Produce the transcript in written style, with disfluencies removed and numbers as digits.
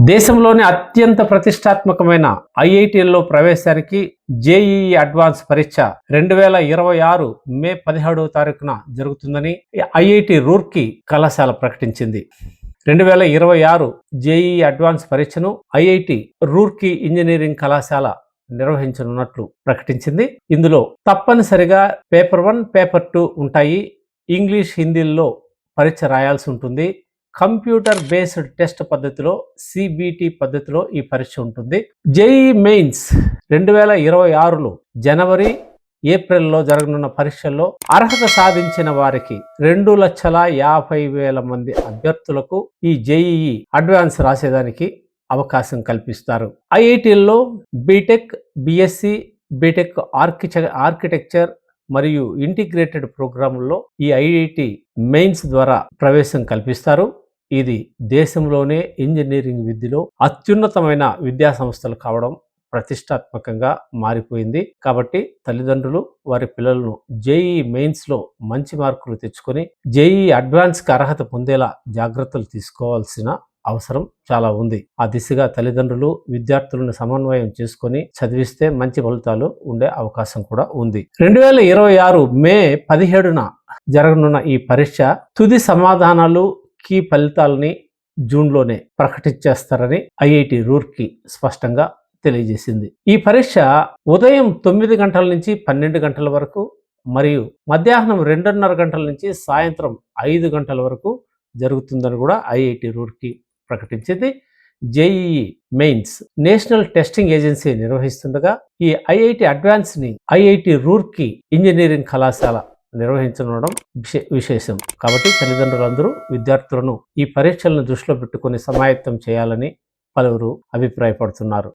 దేశంలోని అత్యంత ప్రతిష్టాత్మకమైన ఐఐటీల్లో ప్రవేశానికి జేఈఈ అడ్వాన్స్ పరీక్ష 2026 మే 17వ తారీఖున జరుగుతుందని ఐఐటి రూర్కీ కళాశాల ప్రకటించింది. 2026 జేఈఈ అడ్వాన్స్ పరీక్షను ఐఐటి రూర్కీ ఇంజనీరింగ్ కళాశాల నిర్వహించనున్నట్లు ప్రకటించింది. ఇందులో తప్పనిసరిగా పేపర్ 1, పేపర్ 2 ఉంటాయి. ఇంగ్లీష్, హిందీల్లో పరీక్ష రాయాల్సి ఉంటుంది. కంప్యూటర్ బేస్డ్ టెస్ట్ పద్ధతిలో సిబిటి పద్ధతిలో ఈ పరీక్ష ఉంటుంది. జేఈఈ మెయిన్స్ 2026లో జనవరి, ఏప్రిల్లో జరగనున్న పరీక్షల్లో అర్హత సాధించిన వారికి 2,50,000 మంది అభ్యర్థులకు ఈ జేఈఈ అడ్వాన్స్ రాసేదానికి అవకాశం కల్పిస్తారు. ఐఐటీల్లో బీటెక్, బిఎస్సి, బీటెక్ ఆర్కిటెక్చర్ మరియు ఇంటిగ్రేటెడ్ ప్రోగ్రాముల్లో ఈ ఐఐటి మెయిన్స్ ద్వారా ప్రవేశం కల్పిస్తారు. ఇది దేశంలోనే ఇంజనీరింగ్ విద్యలో అత్యున్నతమైన విద్యా సంస్థలు కావడం ప్రతిష్టాత్మకంగా మారిపోయింది. కాబట్టి తల్లిదండ్రులు వారి పిల్లలను జేఈఈ మెయిన్స్లో మంచి మార్కులు తెచ్చుకొని జేఈఈ అడ్వాన్స్కి అర్హత పొందేలా జాగ్రత్తలు తీసుకోవాల్సిన అవసరం చాలా ఉంది. ఆ దిశగా తల్లిదండ్రులు విద్యార్థులను సమన్వయం చేసుకొని చదివిస్తే మంచి ఫలితాలు ఉండే అవకాశం కూడా ఉంది. 2026 మే 17న జరగనున్న ఈ పరీక్ష తుది సమాధానాలు, కీ ఫలితాలని జూన్లోనే ప్రకటించేస్తారని ఐఐటి రూర్కీ స్పష్టంగా తెలియజేసింది. ఈ పరీక్ష ఉదయం 9 గంటల నుంచి 12 గంటల వరకు మరియు మధ్యాహ్నం 2:30 గంటల నుంచి సాయంత్రం 5 గంటల వరకు జరుగుతుందని కూడా ఐఐటి రూర్కీ ప్రకటించింది. JEE mains national testing agency నిర్వహిస్తుండగా ఈ ఐఐటి అడ్వాన్స్ ని ఐఐటి రూర్కీ ఇంజనీరింగ్ కళాశాల నిర్వహించడం విశేషం. కాబట్టి తల్లిదండ్రులందరూ విద్యార్థులను ఈ పరీక్షలను దృష్టిలో పెట్టుకుని సమాయత్తం చేయాలని పలువురు అభిప్రాయపడుతున్నారు.